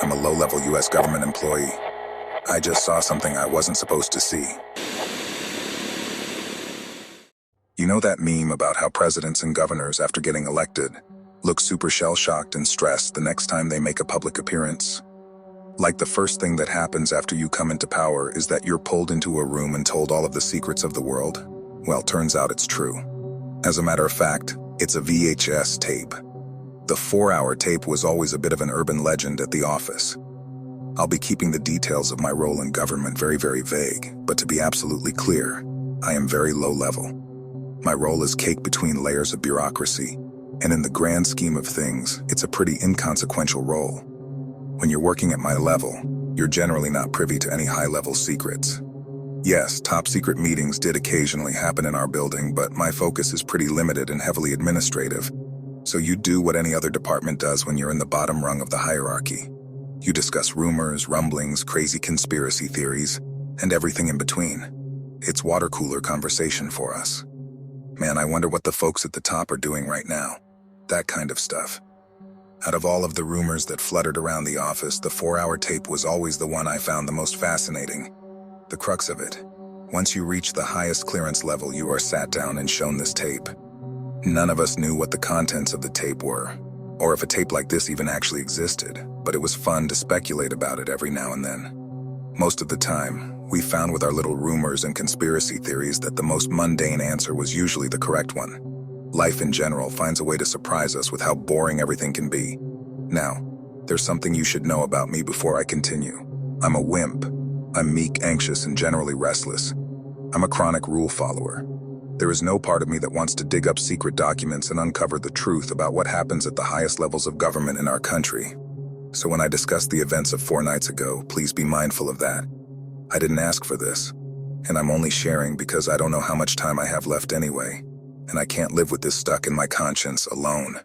I'm a low-level US government employee. I just saw something I wasn't supposed to see. You know that meme about how presidents and governors, after getting elected, look super shell-shocked and stressed the next time they make a public appearance? Like the first thing that happens after you come into power is that you're pulled into a room and told all of the secrets of the world. Well, turns out it's true. As a matter of fact, it's a VHS tape. The 4-hour tape was always a bit of an urban legend at the office. I'll be keeping the details of my role in government very, very vague, but to be absolutely clear, I am very low level. My role is caked between layers of bureaucracy, and in the grand scheme of things, it's a pretty inconsequential role. When you're working at my level, you're generally not privy to any high-level secrets. Yes, top-secret meetings did occasionally happen in our building, but my focus is pretty limited and heavily administrative. So you do what any other department does when you're in the bottom rung of the hierarchy. You discuss rumors, rumblings, crazy conspiracy theories, and everything in between. It's water cooler conversation for us. Man, I wonder what the folks at the top are doing right now. That kind of stuff. Out of all of the rumors that fluttered around the office, the 4-hour tape was always the one I found the most fascinating. The crux of it. Once you reach the highest clearance level, you are sat down and shown this tape. None of us knew what the contents of the tape were, or if a tape like this even actually existed, but it was fun to speculate about it every now and then. Most of the time, we found with our little rumors and conspiracy theories that the most mundane answer was usually the correct one. Life in general finds a way to surprise us with how boring everything can be. Now, there's something you should know about me before I continue. I'm a wimp. I'm meek, anxious, and generally restless. I'm a chronic rule follower. There is no part of me that wants to dig up secret documents and uncover the truth about what happens at the highest levels of government in our country. So when I discuss the events of 4 nights ago, please be mindful of that. I didn't ask for this, and I'm only sharing because I don't know how much time I have left anyway, and I can't live with this stuck in my conscience alone.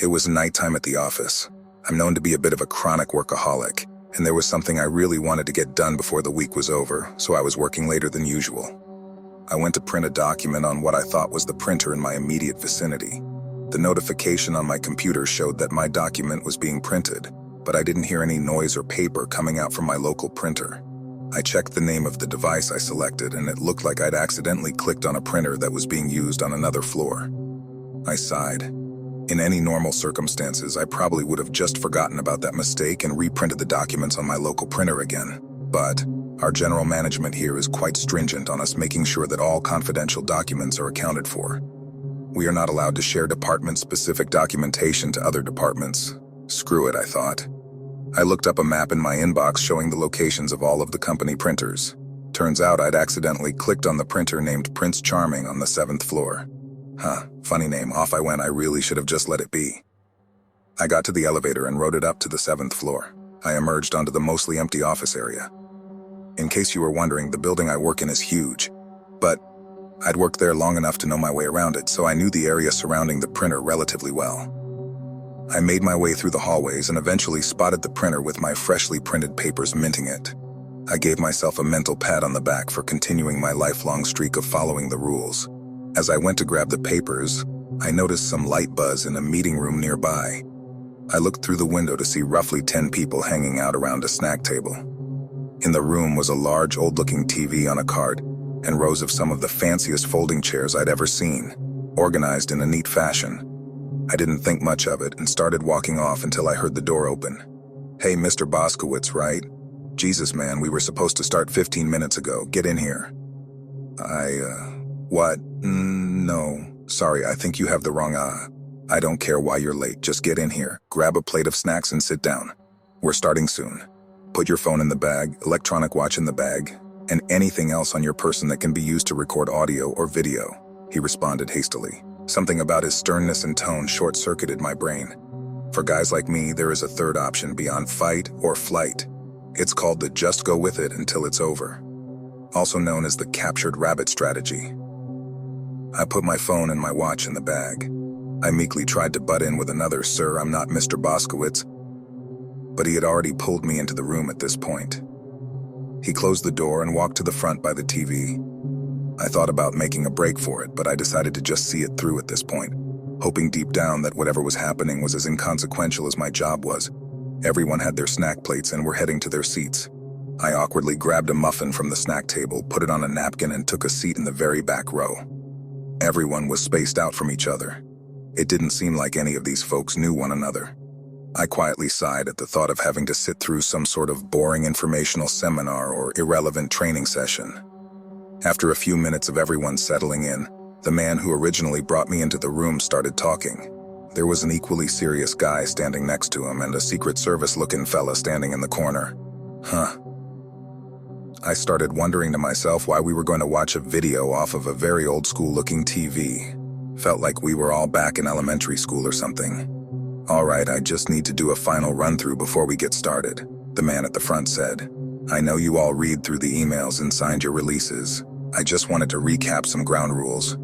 It was nighttime at the office. I'm known to be a bit of a chronic workaholic, and there was something I really wanted to get done before the week was over, so I was working later than usual. I went to print a document on what I thought was the printer in my immediate vicinity. The notification on my computer showed that my document was being printed, but I didn't hear any noise or paper coming out from my local printer. I checked the name of the device I selected, and it looked like I'd accidentally clicked on a printer that was being used on another floor. I sighed. In any normal circumstances, I probably would have just forgotten about that mistake and reprinted the documents on my local printer again. But our general management here is quite stringent on us making sure that all confidential documents are accounted for. We are not allowed to share department-specific documentation to other departments. Screw it, I thought. I looked up a map in my inbox showing the locations of all of the company printers. Turns out I'd accidentally clicked on the printer named Prince Charming on the 7th floor. Funny name, off I went. I really should have just let it be. I got to the elevator and rode it up to the 7th floor. I emerged onto the mostly empty office area. In case you were wondering, the building I work in is huge, but I'd worked there long enough to know my way around it, so I knew the area surrounding the printer relatively well. I made my way through the hallways and eventually spotted the printer with my freshly printed papers minting it. I gave myself a mental pat on the back for continuing my lifelong streak of following the rules. As I went to grab the papers, I noticed some light buzz in a meeting room nearby. I looked through the window to see roughly 10 people hanging out around a snack table. In the room was a large, old-looking TV on a cart and rows of some of the fanciest folding chairs I'd ever seen, organized in a neat fashion. I didn't think much of it and started walking off until I heard the door open. "Hey, Mr. Boskowitz, right? Jesus, man, we were supposed to start 15 minutes ago. Get in here." What? No. Sorry, I think you have the wrong, I don't care why you're late. Just get in here, grab a plate of snacks and sit down. We're starting soon. Put your phone in the bag, electronic watch in the bag, and anything else on your person that can be used to record audio or video," he responded hastily. Something about his sternness and tone short-circuited my brain. For guys like me, there is a third option beyond fight or flight. It's called the just go with it until it's over, also known as the captured rabbit strategy. I put my phone and my watch in the bag. I meekly tried to butt in with another, "Sir, I'm not Mr. Boskowitz," but he had already pulled me into the room at this point. He closed the door and walked to the front by the TV. I thought about making a break for it, but I decided to just see it through at this point, hoping deep down that whatever was happening was as inconsequential as my job was. Everyone had their snack plates and were heading to their seats. I awkwardly grabbed a muffin from the snack table, put it on a napkin, and took a seat in the very back row. Everyone was spaced out from each other. It didn't seem like any of these folks knew one another. I quietly sighed at the thought of having to sit through some sort of boring informational seminar or irrelevant training session. After a few minutes of everyone settling in, the man who originally brought me into the room started talking. There was an equally serious guy standing next to him and a Secret Service-looking fella standing in the corner. I started wondering to myself why we were going to watch a video off of a very old-school-looking TV. Felt like we were all back in elementary school or something. "All right, I just need to do a final run-through before we get started," the man at the front said. "I know you all read through the emails and signed your releases. I just wanted to recap some ground rules.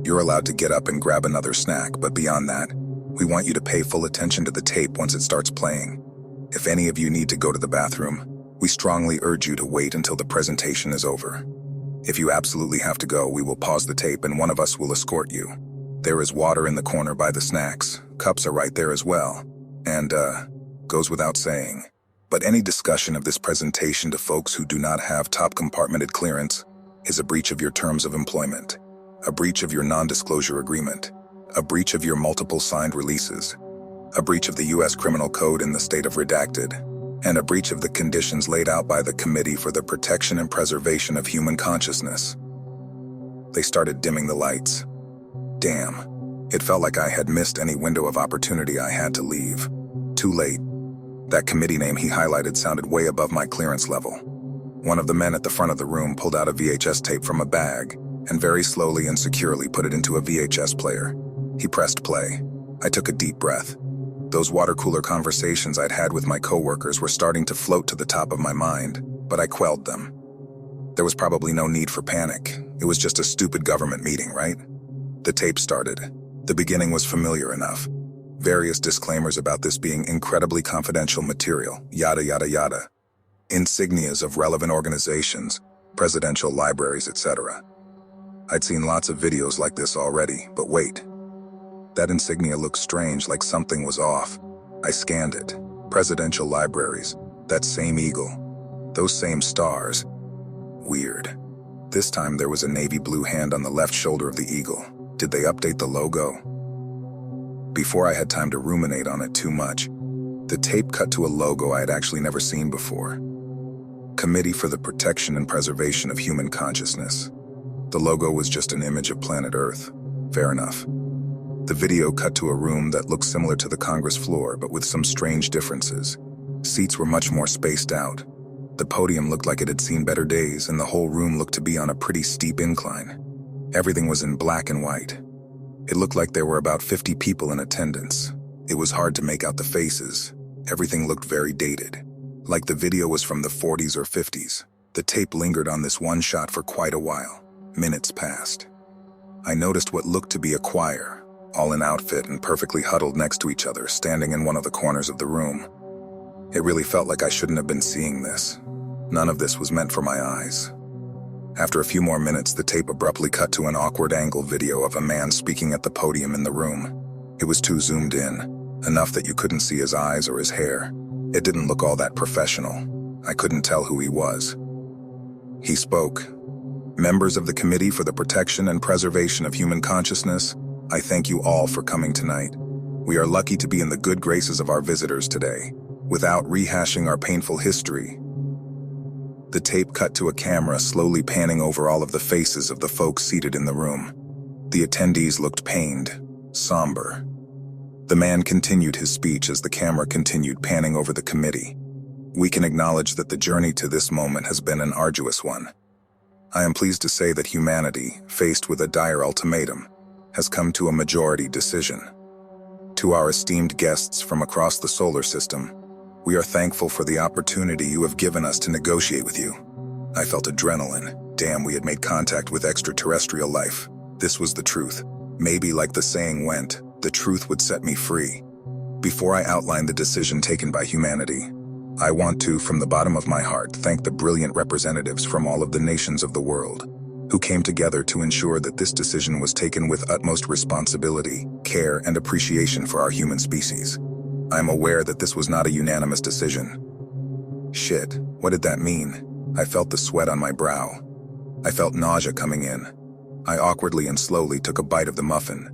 You're allowed to get up and grab another snack, but beyond that, we want you to pay full attention to the tape once it starts playing. If any of you need to go to the bathroom, we strongly urge you to wait until the presentation is over. If you absolutely have to go, we will pause the tape and one of us will escort you. There is water in the corner by the snacks. Cups are right there as well. And, goes without saying. But any discussion of this presentation to folks who do not have top compartmented clearance is a breach of your terms of employment, a breach of your non-disclosure agreement, a breach of your multiple signed releases, a breach of the U.S. Criminal Code in the state of redacted, and a breach of the conditions laid out by the Committee for the Protection and Preservation of Human Consciousness." They started dimming the lights. Damn, it felt like I had missed any window of opportunity I had to leave. Too late. That committee name he highlighted sounded way above my clearance level. One of the men at the front of the room pulled out a VHS tape from a bag and very slowly and securely put it into a VHS player. He pressed play. I took a deep breath. Those water cooler conversations I'd had with my coworkers were starting to float to the top of my mind, but I quelled them. There was probably no need for panic. It was just a stupid government meeting, right? The tape started. The beginning was familiar enough. Various disclaimers about this being incredibly confidential material, yada yada yada. Insignias of relevant organizations, presidential libraries, etc. I'd seen lots of videos like this already, but wait. That insignia looked strange, like something was off. I scanned it. Presidential libraries. That same eagle. Those same stars. Weird. This time there was a navy blue hand on the left shoulder of the eagle. Did they update the logo? Before I had time to ruminate on it too much, the tape cut to a logo I had actually never seen before. Committee for the Protection and Preservation of Human Consciousness. The logo was just an image of planet Earth. Fair enough. The video cut to a room that looked similar to the Congress floor, but with some strange differences. Seats were much more spaced out. The podium looked like it had seen better days, and the whole room looked to be on a pretty steep incline. Everything was in black and white. It looked like there were about 50 people in attendance. It was hard to make out the faces. Everything looked very dated. Like the video was from the 40s or 50s. The tape lingered on this one shot for quite a while. Minutes passed. I noticed what looked to be a choir, all in outfit and perfectly huddled next to each other, standing in one of the corners of the room. It really felt like I shouldn't have been seeing this. None of this was meant for my eyes. After a few more minutes, the tape abruptly cut to an awkward angle video of a man speaking at the podium in the room. It was too zoomed in, enough that you couldn't see his eyes or his hair. It didn't look all that professional. I couldn't tell who he was. He spoke. "Members of the Committee for the Protection and Preservation of Human Consciousness, I thank you all for coming tonight. We are lucky to be in the good graces of our visitors today. Without rehashing our painful history." The tape cut to a camera slowly panning over all of the faces of the folks seated in the room. The attendees looked pained, somber. The man continued his speech as the camera continued panning over the committee. "We can acknowledge that the journey to this moment has been an arduous one. I am pleased to say that humanity, faced with a dire ultimatum, has come to a majority decision. To our esteemed guests from across the solar system, we are thankful for the opportunity you have given us to negotiate with you." I felt adrenaline. Damn, we had made contact with extraterrestrial life. This was the truth. Maybe, like the saying went, the truth would set me free. Before I outline the decision taken by humanity, I want to, from the bottom of my heart, thank the brilliant representatives from all of the nations of the world, who came together to ensure that this decision was taken with utmost responsibility, care, and appreciation for our human species. I am aware that this was not a unanimous decision. Shit, what did that mean? I felt the sweat on my brow. I felt nausea coming in. I awkwardly and slowly took a bite of the muffin.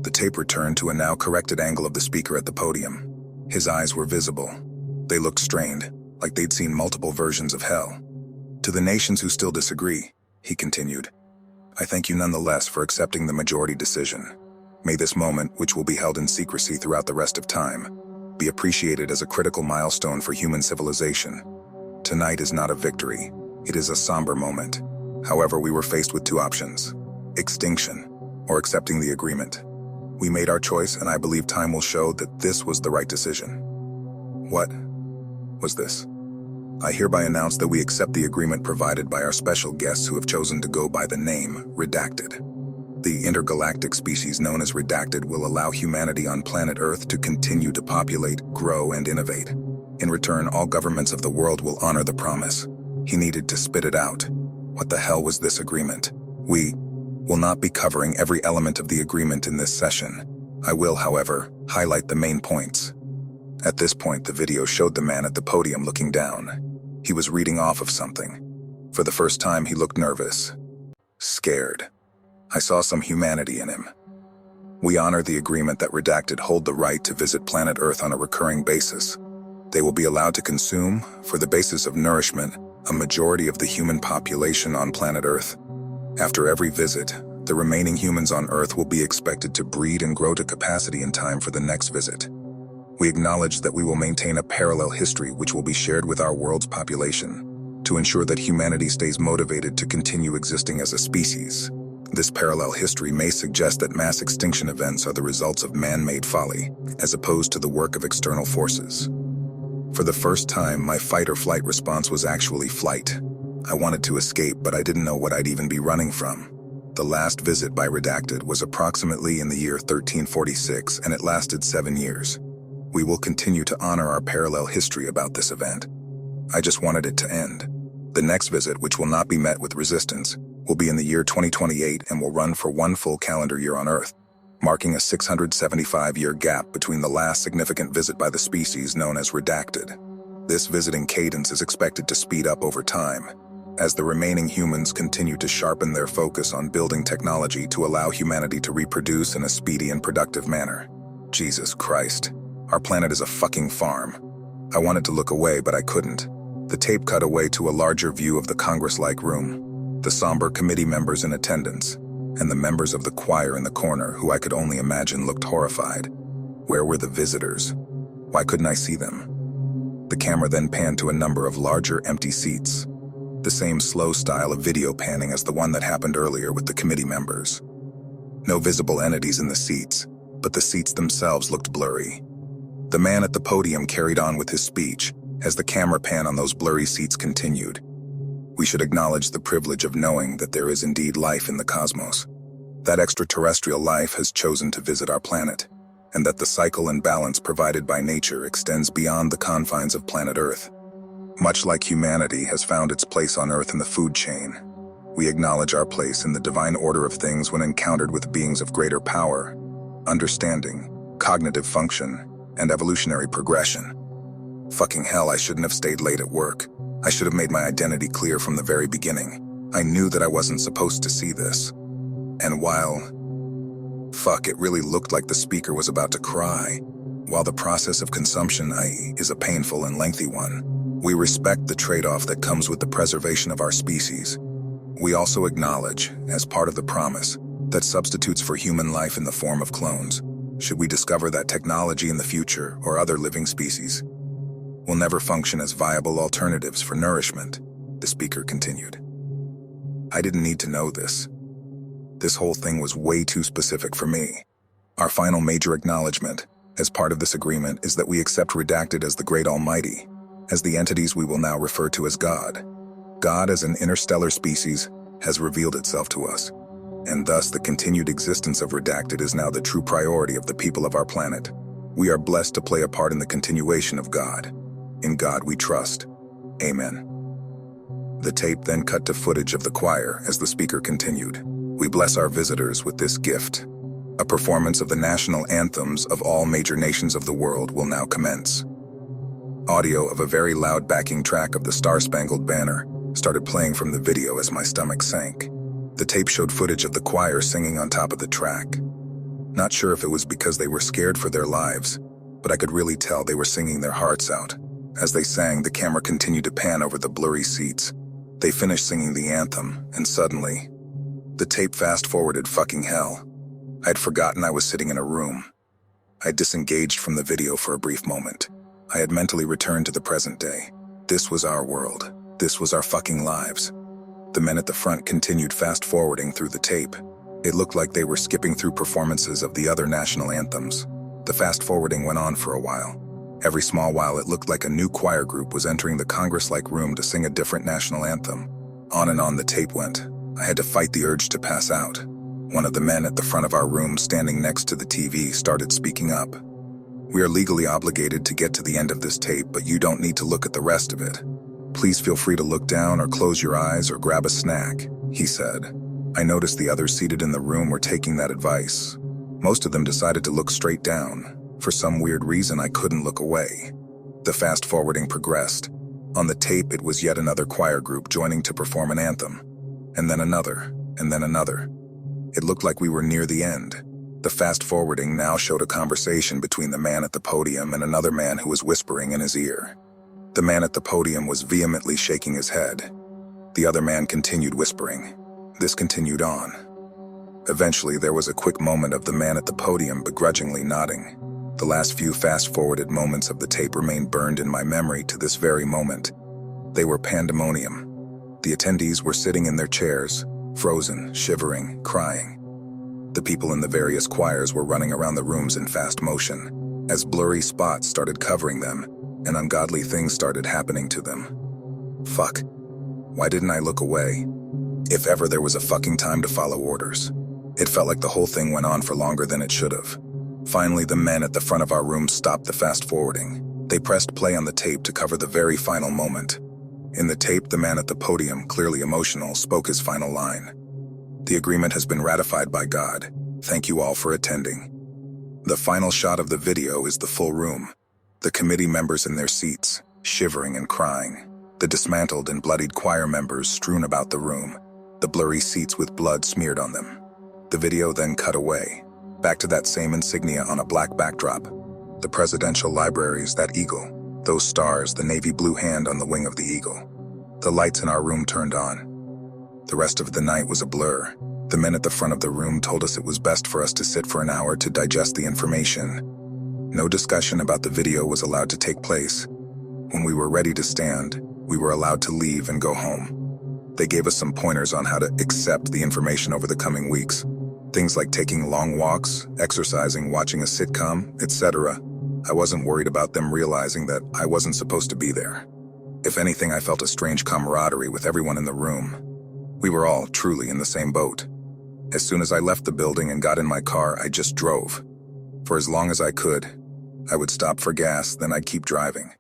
The tape returned to a now corrected angle of the speaker at the podium. His eyes were visible. They looked strained, like they'd seen multiple versions of hell. To the nations who still disagree, he continued, I thank you nonetheless for accepting the majority decision. May this moment, which will be held in secrecy throughout the rest of time, be appreciated as a critical milestone for human civilization. Tonight is not a victory. It is a somber moment. However, we were faced with two options: extinction or accepting the agreement. We made our choice, and I believe time will show that this was the right decision. What was this? I hereby announce that we accept the agreement provided by our special guests who have chosen to go by the name Redacted. The intergalactic species known as Redacted will allow humanity on planet Earth to continue to populate, grow, and innovate. In return, all governments of the world will honor the promise. He needed to spit it out. What the hell was this agreement? We will not be covering every element of the agreement in this session. I will, however, highlight the main points. At this point, the video showed the man at the podium looking down. He was reading off of something. For the first time, he looked nervous, scared. I saw some humanity in him. We honor the agreement that Redacted hold the right to visit planet Earth on a recurring basis. They will be allowed to consume, for the basis of nourishment, a majority of the human population on planet Earth. After every visit, the remaining humans on Earth will be expected to breed and grow to capacity in time for the next visit. We acknowledge that we will maintain a parallel history which will be shared with our world's population, to ensure that humanity stays motivated to continue existing as a species. This parallel history may suggest that mass extinction events are the results of man-made folly, as opposed to the work of external forces. For the first time, my fight-or-flight response was actually flight. I wanted to escape, but I didn't know what I'd even be running from. The last visit by Redacted was approximately in the year 1346, and it lasted 7 years. We will continue to honor our parallel history about this event. I just wanted it to end. The next visit, which will not be met with resistance, will be in the year 2028 and will run for 1 full calendar year on Earth, marking a 675-year gap between the last significant visit by the species known as Redacted. This visiting cadence is expected to speed up over time, as the remaining humans continue to sharpen their focus on building technology to allow humanity to reproduce in a speedy and productive manner. Jesus Christ. Our planet is a fucking farm. I wanted to look away, but I couldn't. The tape cut away to a larger view of the Congress-like room, the somber committee members in attendance, and the members of the choir in the corner who I could only imagine looked horrified. Where were the visitors? Why couldn't I see them? The camera then panned to a number of larger empty seats, the same slow style of video panning as the one that happened earlier with the committee members. No visible entities in the seats, but the seats themselves looked blurry. The man at the podium carried on with his speech as the camera pan on those blurry seats continued. We should acknowledge the privilege of knowing that there is indeed life in the cosmos, that extraterrestrial life has chosen to visit our planet, and that the cycle and balance provided by nature extends beyond the confines of planet Earth. Much like humanity has found its place on Earth in the food chain, we acknowledge our place in the divine order of things when encountered with beings of greater power, understanding, cognitive function, and evolutionary progression. Fucking hell, I shouldn't have stayed late at work. I should have made my identity clear from the very beginning. I knew that I wasn't supposed to see this. And fuck, it really looked like the speaker was about to cry. While the process of consumption, i.e., is a painful and lengthy one, we respect the trade-off that comes with the preservation of our species. We also acknowledge, as part of the promise, that substitutes for human life in the form of clones, should we discover that technology in the future or other living species, will never function as viable alternatives for nourishment, the speaker continued. I didn't need to know this. This whole thing was way too specific for me. Our final major acknowledgement, as part of this agreement, is that we accept Redacted as the Great Almighty, as the entities we will now refer to as God. God as an interstellar species has revealed itself to us, and thus the continued existence of Redacted is now the true priority of the people of our planet. We are blessed to play a part in the continuation of God. In God we trust. Amen. The tape then cut to footage of the choir as the speaker continued. We bless our visitors with this gift. A performance of the national anthems of all major nations of the world will now commence. Audio of a very loud backing track of the Star-Spangled Banner started playing from the video as my stomach sank. The tape showed footage of the choir singing on top of the track. Not sure if it was because they were scared for their lives, but I could really tell they were singing their hearts out. As they sang, the camera continued to pan over the blurry seats. They finished singing the anthem, and suddenly, the tape fast-forwarded fucking hell. I'd forgotten I was sitting in a room. I disengaged from the video for a brief moment. I had mentally returned to the present day. This was our world. This was our fucking lives. The men at the front continued fast-forwarding through the tape. It looked like they were skipping through performances of the other national anthems. The fast-forwarding went on for a while. Every small while it looked like a new choir group was entering the Congress-like room to sing a different national anthem. On and on the tape went. I had to fight the urge to pass out. One of the men at the front of our room standing next to the TV started speaking up. "We are legally obligated to get to the end of this tape, but you don't need to look at the rest of it. Please feel free to look down or close your eyes or grab a snack," he said. I noticed the others seated in the room were taking that advice. Most of them decided to look straight down. For some weird reason, I couldn't look away. The fast-forwarding progressed. On the tape, it was yet another choir group joining to perform an anthem. And then another, and then another. It looked like we were near the end. The fast-forwarding now showed a conversation between the man at the podium and another man who was whispering in his ear. The man at the podium was vehemently shaking his head. The other man continued whispering. This continued on. Eventually, there was a quick moment of the man at the podium begrudgingly nodding. The last few fast-forwarded moments of the tape remain burned in my memory to this very moment. They were pandemonium. The attendees were sitting in their chairs, frozen, shivering, crying. The people in the various choirs were running around the rooms in fast motion. As blurry spots started covering them, and ungodly things started happening to them. Fuck. Why didn't I look away? If ever there was a fucking time to follow orders. It felt like the whole thing went on for longer than it should have. Finally, the men at the front of our room stopped the fast-forwarding. They pressed play on the tape to cover the very final moment. In the tape, the man at the podium, clearly emotional, spoke his final line. "The agreement has been ratified by God. Thank you all for attending." The final shot of the video is the full room. The committee members in their seats, shivering and crying. The dismantled and bloodied choir members strewn about the room. The blurry seats with blood smeared on them. The video then cut away. Back to that same insignia on a black backdrop. The presidential libraries, that eagle. Those stars, the navy blue hand on the wing of the eagle. The lights in our room turned on. The rest of the night was a blur. The men at the front of the room told us it was best for us to sit for an hour to digest the information. No discussion about the video was allowed to take place. When we were ready to stand, we were allowed to leave and go home. They gave us some pointers on how to accept the information over the coming weeks. Things like taking long walks, exercising, watching a sitcom, etc. I wasn't worried about them realizing that I wasn't supposed to be there. If anything, I felt a strange camaraderie with everyone in the room. We were all truly in the same boat. As soon as I left the building and got in my car, I just drove. For as long as I could. I would stop for gas, then I'd keep driving.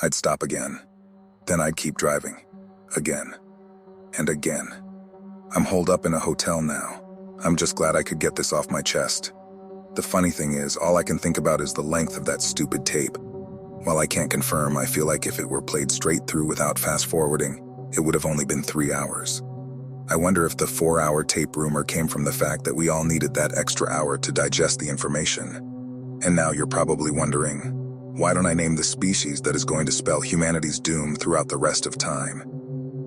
I'd stop again. Then I'd keep driving. Again. And again. I'm holed up in a hotel now. I'm just glad I could get this off my chest. The funny thing is, all I can think about is the length of that stupid tape. While I can't confirm, I feel like if it were played straight through without fast-forwarding, it would have only been 3 hours. I wonder if the 4-hour tape rumor came from the fact that we all needed that extra hour to digest the information. And now you're probably wondering, why don't I name the species that is going to spell humanity's doom throughout the rest of time?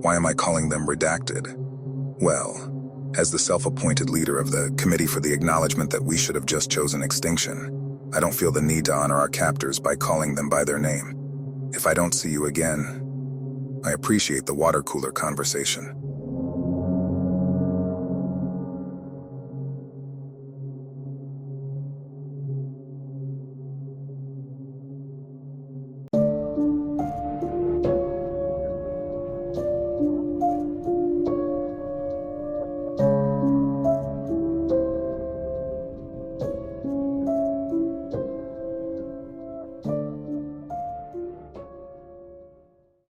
Why am I calling them redacted? Well, as the self-appointed leader of the Committee for the Acknowledgement that we should have just chosen extinction, I don't feel the need to honor our captors by calling them by their name. If I don't see you again, I appreciate the water cooler conversation.